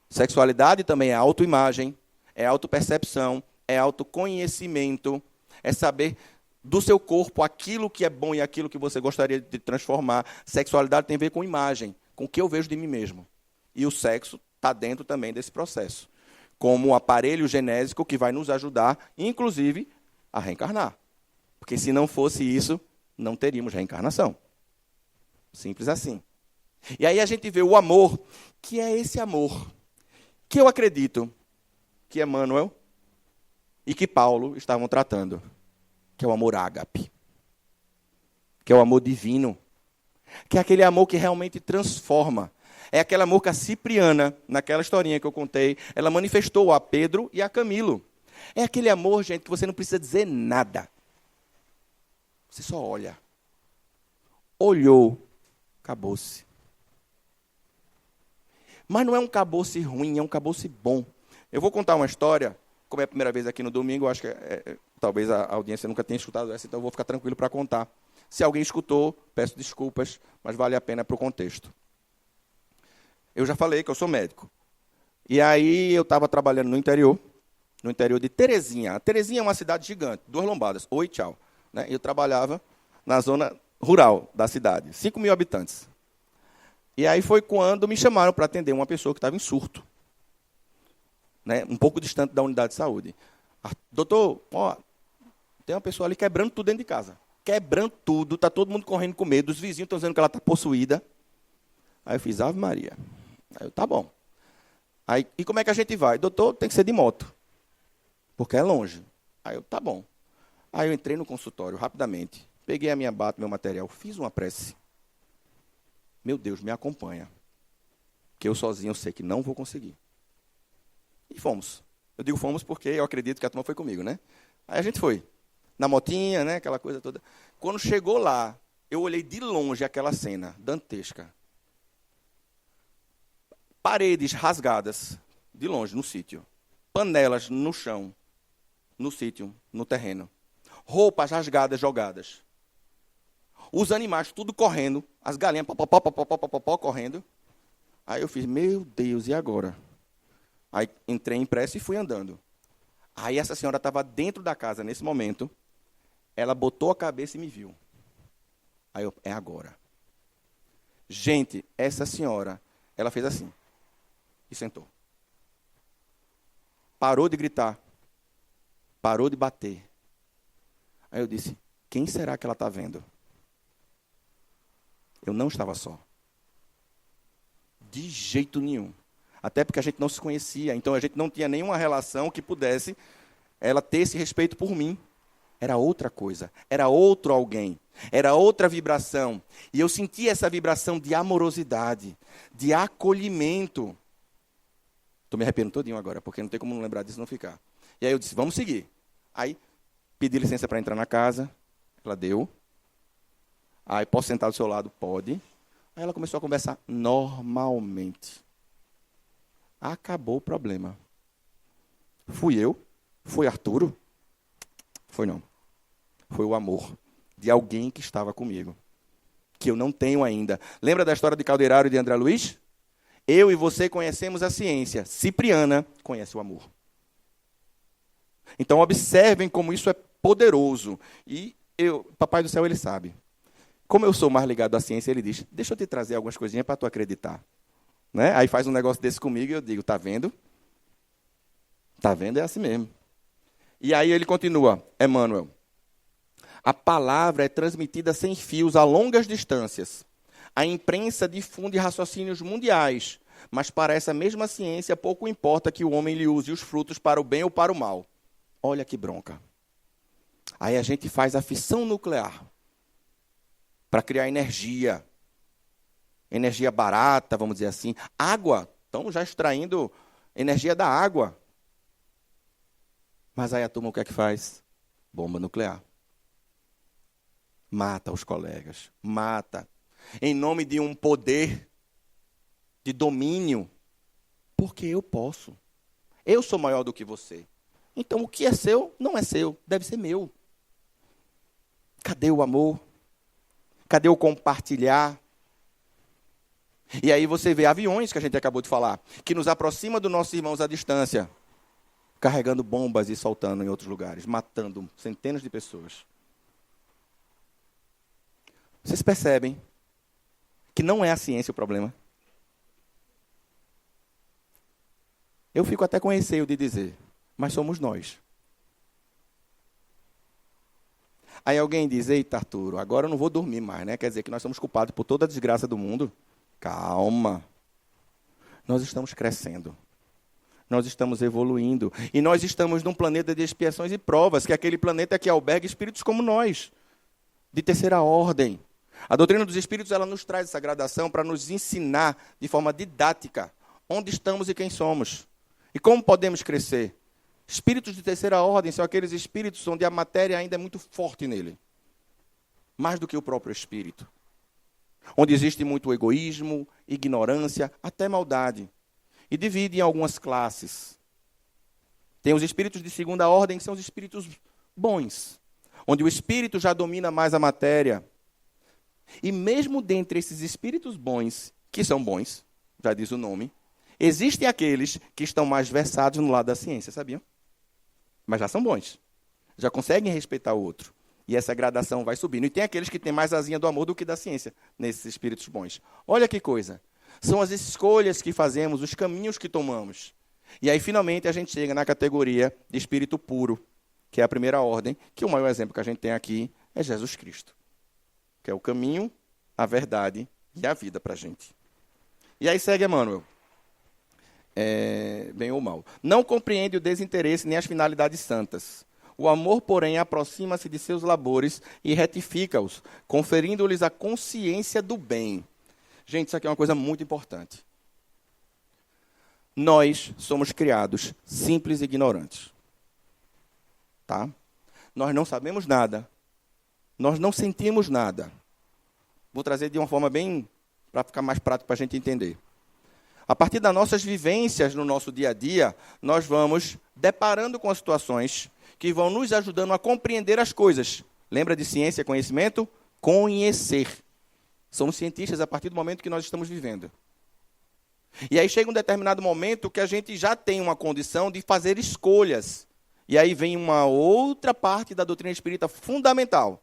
Sexualidade também é autoimagem, é autopercepção, é autoconhecimento, é saber do seu corpo aquilo que é bom e aquilo que você gostaria de transformar. Sexualidade tem a ver com imagem, com o que eu vejo de mim mesmo. E o sexo está dentro também desse processo, como um aparelho genésico que vai nos ajudar, inclusive, a reencarnar. Porque se não fosse isso, não teríamos reencarnação. Simples assim. E aí a gente vê o amor, que é esse amor, que eu acredito que Emmanuel e que Paulo estavam tratando, que é o amor ágape, que é o amor divino, que é aquele amor que realmente transforma. É aquele amor que a Cipriana, naquela historinha que eu contei, ela manifestou a Pedro e a Camilo. É aquele amor, gente, que você não precisa dizer nada. Você só olha. Olhou, acabou-se. Mas não é um acabou-se ruim, é um acabou-se bom. Eu vou contar uma história, como é a primeira vez aqui no domingo, eu acho que talvez a audiência nunca tenha escutado essa, então eu vou ficar tranquilo para contar. Se alguém escutou, peço desculpas, mas vale a pena para o contexto. Eu já falei que eu sou médico. E aí eu estava trabalhando no interior de Terezinha. A Terezinha é uma cidade gigante, 2 lombadas. Oi, tchau. Né? Eu trabalhava na zona rural da cidade, 5 mil habitantes. E aí foi quando me chamaram para atender uma pessoa que estava em surto, né? Um pouco distante da unidade de saúde. Doutor, ó, tem uma pessoa ali quebrando tudo dentro de casa. Quebrando tudo, está todo mundo correndo com medo, os vizinhos estão dizendo que ela está possuída. Aí eu fiz, Ave Maria. Aí eu, tá bom. Aí, e como é que a gente vai? Doutor, tem que ser de moto, porque é longe. Aí eu, tá bom. Aí eu entrei no consultório rapidamente, peguei a minha bata, meu material, fiz uma prece. Meu Deus, me acompanha. Que eu sozinho eu sei que não vou conseguir. E fomos. Eu digo fomos porque eu acredito que a turma foi comigo, né? Aí a gente foi. Na motinha, né? Aquela coisa toda. Quando chegou lá, eu olhei de longe aquela cena dantesca. Paredes rasgadas, de longe, no sítio. Panelas no chão, no sítio, no terreno. Roupas rasgadas, jogadas. Os animais tudo correndo, as galinhas popopó, correndo. Aí eu fiz, meu Deus, e agora? Aí entrei em prece e fui andando. Aí essa senhora estava dentro da casa nesse momento. Ela botou a cabeça e me viu. Aí eu, é agora. Gente, essa senhora, ela fez assim. E sentou. Parou de gritar. Parou de bater. Aí eu disse, quem será que ela está vendo? Eu não estava só. De jeito nenhum. Até porque a gente não se conhecia. Então a gente não tinha nenhuma relação que pudesse ela ter esse respeito por mim. Era outra coisa. Era outro alguém. Era outra vibração. E eu senti essa vibração de amorosidade, de acolhimento. Estou me arrependendo todinho agora, porque não tem como não lembrar disso não ficar. E aí eu disse, vamos seguir. Aí pedi licença para entrar na casa. Ela deu. Aí, posso sentar do seu lado? Pode. Aí ela começou a conversar normalmente. Acabou o problema. Fui eu? Foi Arturo? Foi não. Foi o amor de alguém que estava comigo, que eu não tenho ainda. Lembra da história de Calderaro e de André Luiz? Eu e você conhecemos a ciência. Cipriana conhece o amor. Então, observem como isso é poderoso. E Papai do Céu, ele sabe. Como eu sou mais ligado à ciência, ele diz, deixa eu te trazer algumas coisinhas para tu acreditar. Né? Aí faz um negócio desse comigo e eu digo, tá vendo? Tá vendo? É assim mesmo. E aí ele continua, Emmanuel. A palavra é transmitida sem fios a longas distâncias. A imprensa difunde raciocínios mundiais, mas para essa mesma ciência pouco importa que o homem lhe use os frutos para o bem ou para o mal. Olha que bronca. Aí a gente faz a fissão nuclear para criar energia. Energia barata, vamos dizer assim. Água, estão já extraindo energia da água. Mas aí a turma o que é que faz? Bomba nuclear. Mata os colegas, mata. Em nome de um poder de domínio. Porque eu posso. Eu sou maior do que você. Então o que é seu não é seu, deve ser meu. Cadê o amor? Cadê o compartilhar? E aí você vê aviões, que a gente acabou de falar, que nos aproxima dos nossos irmãos à distância, carregando bombas e soltando em outros lugares, matando centenas de pessoas. Vocês percebem que não é a ciência o problema? Eu fico até com receio de dizer, mas somos nós. Aí alguém diz, eita Arturo, agora eu não vou dormir mais, né? Quer dizer que nós somos culpados por toda a desgraça do mundo? Calma. Nós estamos crescendo. Nós estamos evoluindo. E nós estamos num planeta de expiações e provas, que é aquele planeta que alberga espíritos como nós, de terceira ordem. A doutrina dos espíritos, ela nos traz essa gradação para nos ensinar de forma didática onde estamos e quem somos. E como podemos crescer. Espíritos de terceira ordem são aqueles espíritos onde a matéria ainda é muito forte nele. Mais do que o próprio espírito. Onde existe muito egoísmo, ignorância, até maldade. E divide em algumas classes. Tem os espíritos de segunda ordem, que são os espíritos bons. Onde o espírito já domina mais a matéria. E mesmo dentre esses espíritos bons, que são bons, já diz o nome, existem aqueles que estão mais versados no lado da ciência, sabiam? Mas já são bons. Já conseguem respeitar o outro. E essa gradação vai subindo. E tem aqueles que têm mais asinha do amor do que da ciência, nesses espíritos bons. Olha que coisa. São as escolhas que fazemos, os caminhos que tomamos. E aí, finalmente, a gente chega na categoria de espírito puro, que é a primeira ordem, que o maior exemplo que a gente tem aqui é Jesus Cristo. Que é o caminho, a verdade e a vida para a gente. E aí segue Emmanuel. Bem ou mal. Não compreende o desinteresse nem as finalidades santas. O amor, porém, aproxima-se de seus labores e retifica-os, conferindo-lhes a consciência do bem. Gente, isso aqui é uma coisa muito importante. Nós somos criados simples e ignorantes. Tá? Nós não sabemos nada. Nós não sentimos nada. Vou trazer de uma forma bem, para ficar mais prático para a gente entender. A partir das nossas vivências no nosso dia a dia, nós vamos deparando com as situações que vão nos ajudando a compreender as coisas. Lembra de ciência e conhecimento? Conhecer. Somos cientistas a partir do momento que nós estamos vivendo. E aí chega um determinado momento que a gente já tem uma condição de fazer escolhas. E aí vem uma outra parte da doutrina espírita fundamental,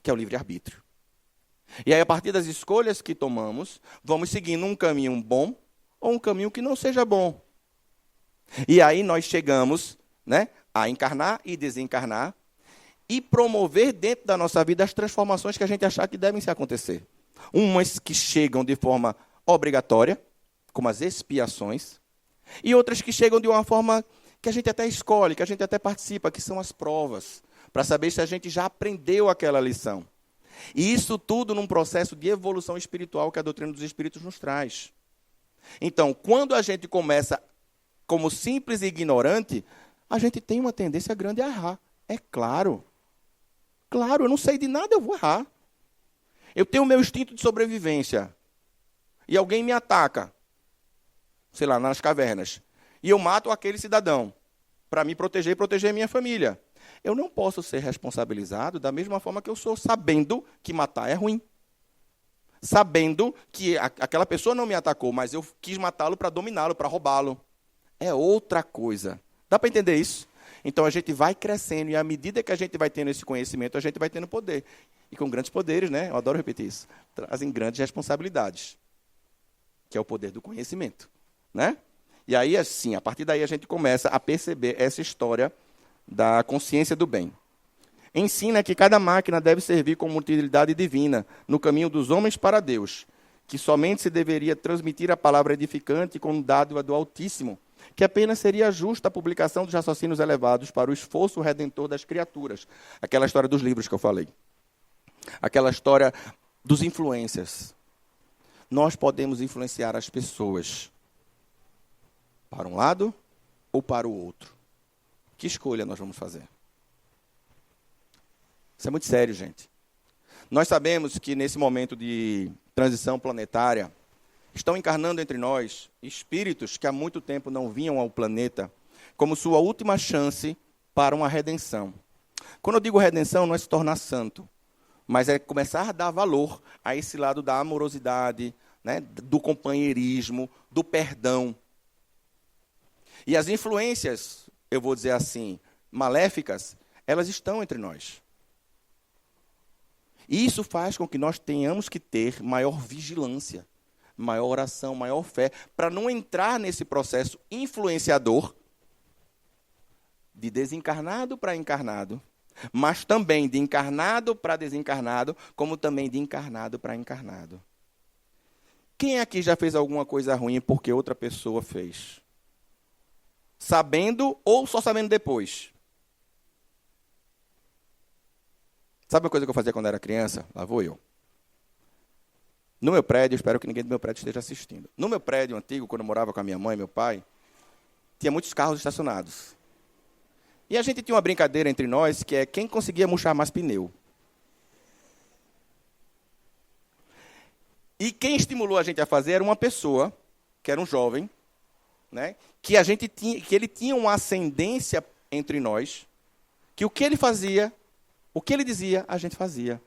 que é o livre-arbítrio. E aí, a partir das escolhas que tomamos, vamos seguindo um caminho bom ou um caminho que não seja bom. E aí nós chegamos, né, a encarnar e desencarnar e promover dentro da nossa vida as transformações que a gente achar que devem se acontecer. Umas que chegam de forma obrigatória, como as expiações, e outras que chegam de uma forma que a gente até escolhe, que a gente até participa, que são as provas, para saber se a gente já aprendeu aquela lição. E isso tudo num processo de evolução espiritual que a doutrina dos espíritos nos traz. Então, quando a gente começa como simples e ignorante, a gente tem uma tendência grande a errar. É claro. Claro, eu não sei de nada, eu vou errar. Eu tenho o meu instinto de sobrevivência. E alguém me ataca, sei lá, nas cavernas. E eu mato aquele cidadão para me proteger e proteger a minha família. Eu não posso ser responsabilizado da mesma forma que eu sou, sabendo que matar é ruim. Sabendo que aquela pessoa não me atacou, mas eu quis matá-lo para dominá-lo, para roubá-lo. É outra coisa. Dá para entender isso? Então a gente vai crescendo, e à medida que a gente vai tendo esse conhecimento, a gente vai tendo poder. E com grandes poderes, né? Eu adoro repetir isso, trazem grandes responsabilidades, que é o poder do conhecimento, né? E aí, assim, a partir daí a gente começa a perceber essa história da consciência do bem. Ensina que cada máquina deve servir como utilidade divina no caminho dos homens para Deus, que somente se deveria transmitir a palavra edificante como dádiva do Altíssimo, que apenas seria justa a publicação dos raciocínios elevados para o esforço redentor das criaturas. Aquela história dos livros que eu falei. Aquela história dos influencers. Nós podemos influenciar as pessoas para um lado ou para o outro. Que escolha nós vamos fazer? Isso é muito sério, gente. Nós sabemos que nesse momento de transição planetária, estão encarnando entre nós espíritos que há muito tempo não vinham ao planeta como sua última chance para uma redenção. Quando eu digo redenção, não é se tornar santo, mas é começar a dar valor a esse lado da amorosidade, né, do companheirismo, do perdão. E as influências, eu vou dizer assim, maléficas, elas estão entre nós. E isso faz com que nós tenhamos que ter maior vigilância, maior oração, maior fé, para não entrar nesse processo influenciador de desencarnado para encarnado, mas também de encarnado para desencarnado, como também de encarnado para encarnado. Quem aqui já fez alguma coisa ruim porque outra pessoa fez? Sabendo ou só sabendo depois? Sabe uma coisa que eu fazia quando era criança? Lá vou eu. No meu prédio, espero que ninguém do meu prédio esteja assistindo. No meu prédio antigo, quando eu morava com a minha mãe e meu pai, tinha muitos carros estacionados. E a gente tinha uma brincadeira entre nós, que é quem conseguia murchar mais pneu. E quem estimulou a gente a fazer era uma pessoa, que era um jovem, né, que ele tinha uma ascendência entre nós, que o que ele fazia, o que ele dizia, a gente fazia.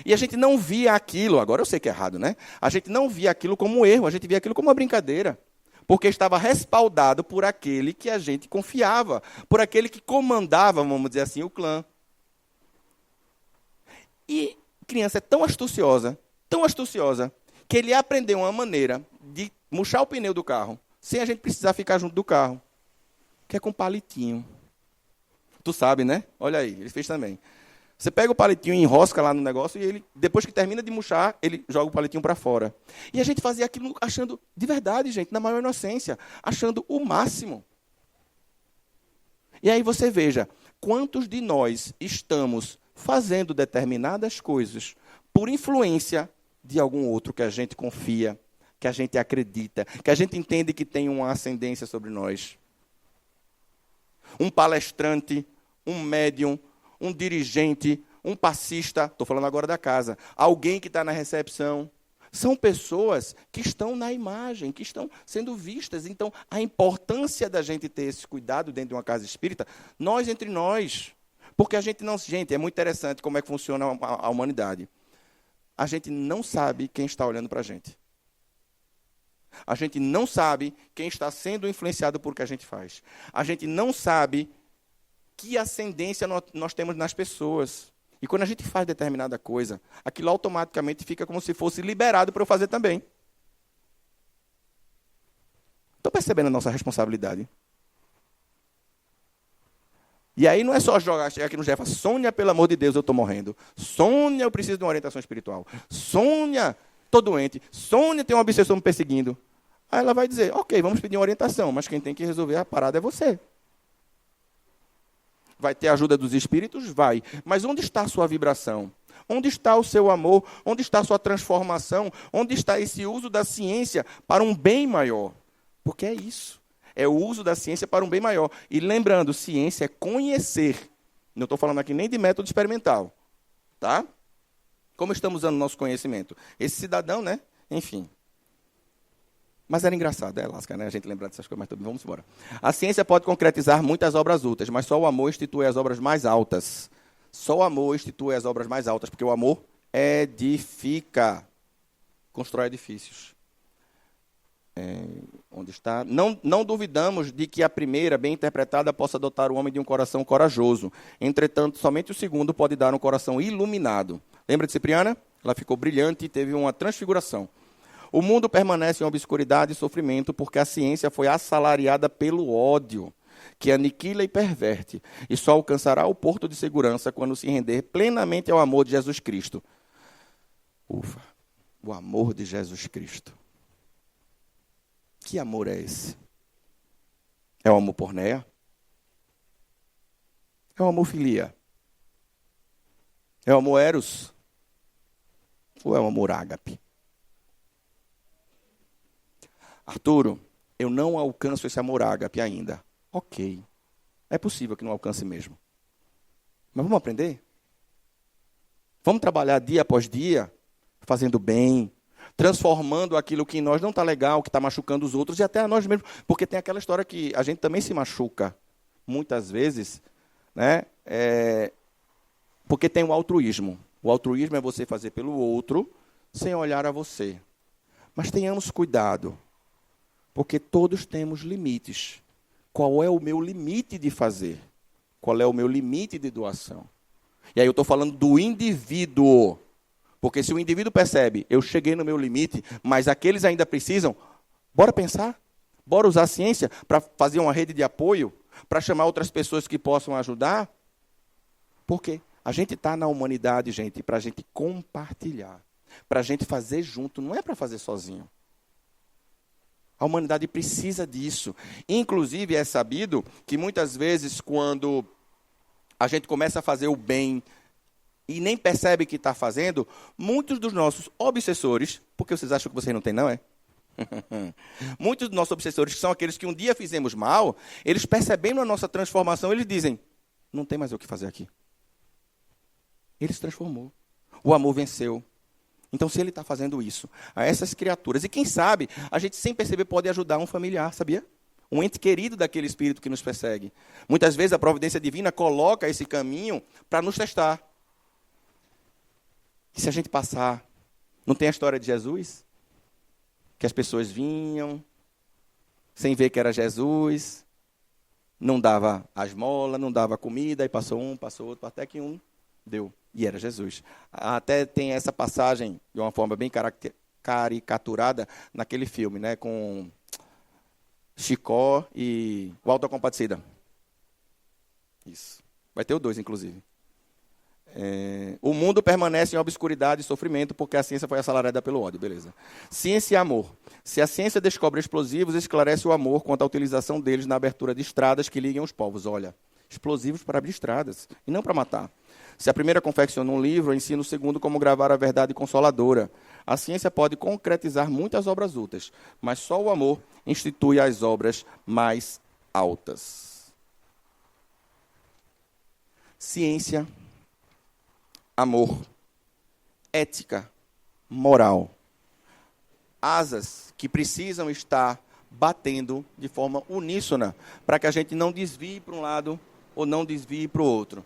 E a gente não via aquilo, agora eu sei que é errado, né? A gente não via aquilo como um erro, a gente via aquilo como uma brincadeira. Porque estava respaldado por aquele que a gente confiava, por aquele que comandava, vamos dizer assim, o clã. E criança é tão astuciosa, que ele aprendeu uma maneira de murchar o pneu do carro, sem a gente precisar ficar junto do carro, que é com palitinho. Tu sabe, né? Olha aí, ele fez também. Você pega o palitinho e enrosca lá no negócio e ele, depois que termina de murchar, ele joga o palitinho para fora. E a gente fazia aquilo achando, de verdade, gente, na maior inocência, achando o máximo. E aí você veja, quantos de nós estamos fazendo determinadas coisas por influência de algum outro que a gente confia, que a gente acredita, que a gente entende que tem uma ascendência sobre nós. Um palestrante, um médium, um dirigente, um passista, estou falando agora da casa, alguém que está na recepção. São pessoas que estão na imagem, que estão sendo vistas. Então, a importância da gente ter esse cuidado dentro de uma casa espírita, nós entre nós. Porque a gente não... Gente, é muito interessante como é que funciona a humanidade. A gente não sabe quem está olhando para a gente. A gente não sabe quem está sendo influenciado por o que a gente faz. A gente não sabe que ascendência nós temos nas pessoas. E quando a gente faz determinada coisa, aquilo automaticamente fica como se fosse liberado para eu fazer também. Estou percebendo a nossa responsabilidade? E aí não é só chegar aqui no Jeff, Sônia, pelo amor de Deus, eu estou morrendo. Sônia, eu preciso de uma orientação espiritual. Sônia, estou doente. Sônia, tem uma obsessão me perseguindo. Aí ela vai dizer, ok, vamos pedir uma orientação, mas quem tem que resolver a parada é você. Vai ter a ajuda dos espíritos? Vai. Mas onde está a sua vibração? Onde está o seu amor? Onde está a sua transformação? Onde está esse uso da ciência para um bem maior? Porque é isso. É o uso da ciência para um bem maior. E lembrando, ciência é conhecer. Não estou falando aqui nem de método experimental. Tá? Como estamos usando o nosso conhecimento? Esse cidadão, né? Enfim. Mas era engraçado, lasca, né? A gente lembrar dessas coisas, mas tudo, vamos embora. A ciência pode concretizar muitas obras úteis, mas só o amor institui as obras mais altas. Só o amor institui as obras mais altas, porque o amor edifica, constrói edifícios. Onde está? Não duvidamos de que a primeira, bem interpretada, possa dotar o homem de um coração corajoso. Entretanto, somente o segundo pode dar um coração iluminado. Lembra de Cipriana? Ela ficou brilhante e teve uma transfiguração. O mundo permanece em obscuridade e sofrimento porque a ciência foi assalariada pelo ódio, que aniquila e perverte, e só alcançará o porto de segurança quando se render plenamente ao amor de Jesus Cristo. Ufa, o amor de Jesus Cristo. Que amor é esse? É o amor porneia? É o amor filia? É o amor eros? Ou é o amor ágape? Arturo, eu não alcanço esse amor ágape ainda. Ok, é possível que não alcance mesmo. Mas vamos aprender? Vamos trabalhar dia após dia, fazendo bem, transformando aquilo que em nós não está legal, que está machucando os outros, e até a nós mesmos. Porque tem aquela história que a gente também se machuca, muitas vezes, né? Porque tem o altruísmo. O altruísmo é você fazer pelo outro, sem olhar a você. Mas tenhamos cuidado, porque todos temos limites. Qual é o meu limite de fazer? Qual é o meu limite de doação? E aí eu estou falando do indivíduo. Porque se o indivíduo percebe, eu cheguei no meu limite, mas aqueles ainda precisam, bora pensar? Bora usar a ciência para fazer uma rede de apoio? Para chamar outras pessoas que possam ajudar? Por quê? A gente está na humanidade, gente, para a gente compartilhar. Para a gente fazer junto, não é para fazer sozinho. A humanidade precisa disso. Inclusive, é sabido que muitas vezes, quando a gente começa a fazer o bem e nem percebe que está fazendo, muitos dos nossos obsessores, porque vocês acham que vocês não têm, não é? Muitos dos nossos obsessores, que são aqueles que um dia fizemos mal, eles percebendo a nossa transformação, eles dizem, não tem mais o que fazer aqui. Ele se transformou. O amor venceu. Então, se ele está fazendo isso a essas criaturas, e quem sabe, a gente sem perceber pode ajudar um familiar, sabia? Um ente querido daquele espírito que nos persegue. Muitas vezes a providência divina coloca esse caminho para nos testar. E se a gente passar, não tem a história de Jesus? Que as pessoas vinham, sem ver que era Jesus, não dava a esmola, não dava comida, aí passou um, passou outro, até que um deu. E era Jesus. Até tem essa passagem, de uma forma bem caricaturada, naquele filme, né, com Chicó e o Auto da Compadecida. Isso. Vai ter o 2, inclusive. O mundo permanece em obscuridade e sofrimento porque a ciência foi assalariada pelo ódio. Beleza. Ciência e amor. Se a ciência descobre explosivos, esclarece o amor quanto à utilização deles na abertura de estradas que liguem os povos. Olha, explosivos para abrir estradas e não para matar. Se a primeira confecciona um livro, ensina o segundo como gravar a verdade consoladora. A ciência pode concretizar muitas obras úteis, mas só o amor institui as obras mais altas. Ciência, amor, ética, moral. Asas que precisam estar batendo de forma uníssona para que a gente não desvie para um lado ou não desvie para o outro.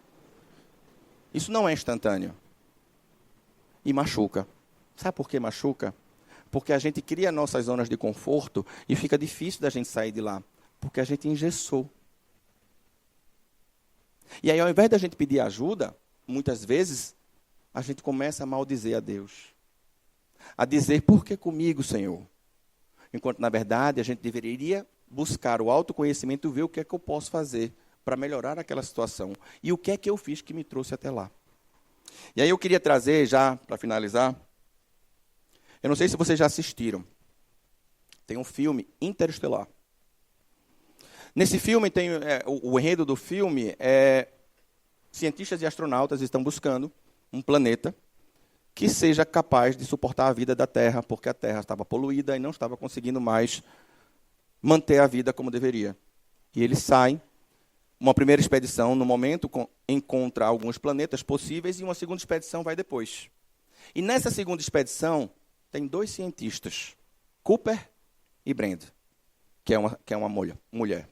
Isso não é instantâneo. E machuca. Sabe por que machuca? Porque a gente cria nossas zonas de conforto e fica difícil da gente sair de lá. Porque a gente engessou. E aí, ao invés da gente pedir ajuda, muitas vezes, a gente começa a maldizer a Deus. A dizer, por que comigo, Senhor? Enquanto, na verdade, a gente deveria buscar o autoconhecimento e ver o que é que eu posso fazer para melhorar aquela situação. E o que é que eu fiz que me trouxe até lá. E aí eu queria trazer, já para finalizar, eu não sei se vocês já assistiram, tem um filme Interestelar. Nesse filme, tem o enredo do filme é cientistas e astronautas estão buscando um planeta que seja capaz de suportar a vida da Terra, porque a Terra estava poluída e não estava conseguindo mais manter a vida como deveria. E eles saem. Uma primeira expedição, no momento, encontra alguns planetas possíveis e uma segunda expedição vai depois. E nessa segunda expedição, tem 2 cientistas, Cooper e Brand, que é uma mulher.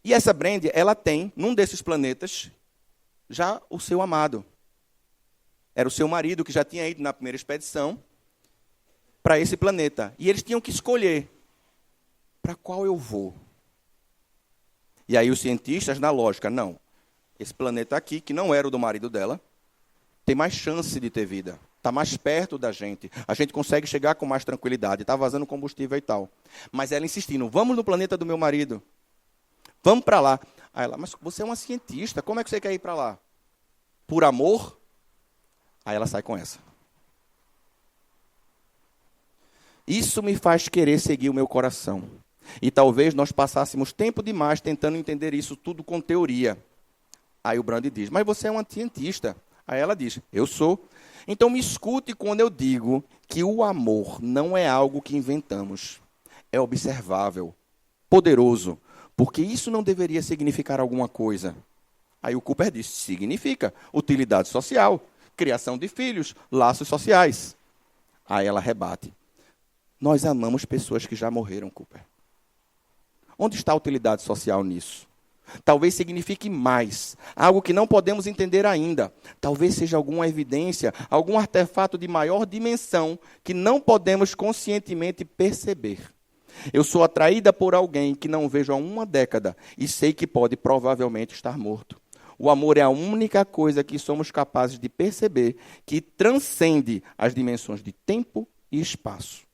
E essa Brand, ela tem, num desses planetas, já o seu amado. Era o seu marido, que já tinha ido na primeira expedição para esse planeta. E eles tinham que escolher para qual eu vou? E aí os cientistas, na lógica, não. Esse planeta aqui, que não era o do marido dela, tem mais chance de ter vida. Está mais perto da gente. A gente consegue chegar com mais tranquilidade. Está vazando combustível e tal. Mas ela insistindo, vamos no planeta do meu marido. Vamos para lá. Aí ela, mas você é uma cientista, como é que você quer ir para lá? Por amor? Aí ela sai com essa. Isso me faz querer seguir o meu coração. E talvez nós passássemos tempo demais tentando entender isso tudo com teoria. Aí o Brandi diz, mas você é uma cientista. Aí ela diz, eu sou. Então me escute quando eu digo que o amor não é algo que inventamos. É observável, poderoso, porque isso não deveria significar alguma coisa. Aí o Cooper diz, significa utilidade social, criação de filhos, laços sociais. Aí ela rebate, nós amamos pessoas que já morreram, Cooper. Onde está a utilidade social nisso? Talvez signifique mais, algo que não podemos entender ainda. Talvez seja alguma evidência, algum artefato de maior dimensão que não podemos conscientemente perceber. Eu sou atraída por alguém que não vejo há uma década e sei que pode provavelmente estar morto. O amor é a única coisa que somos capazes de perceber que transcende as dimensões de tempo e espaço.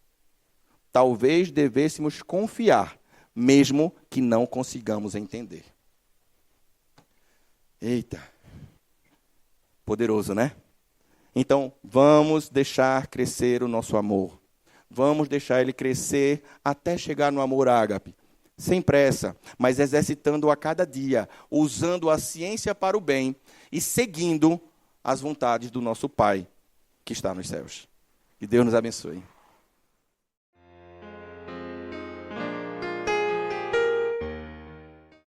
Talvez devêssemos confiar, mesmo que não consigamos entender. Eita, poderoso, né? Então, vamos deixar crescer o nosso amor. Vamos deixar ele crescer até chegar no amor ágape. Sem pressa, mas exercitando-o a cada dia, usando a ciência para o bem e seguindo as vontades do nosso Pai, que está nos céus. Que Deus nos abençoe.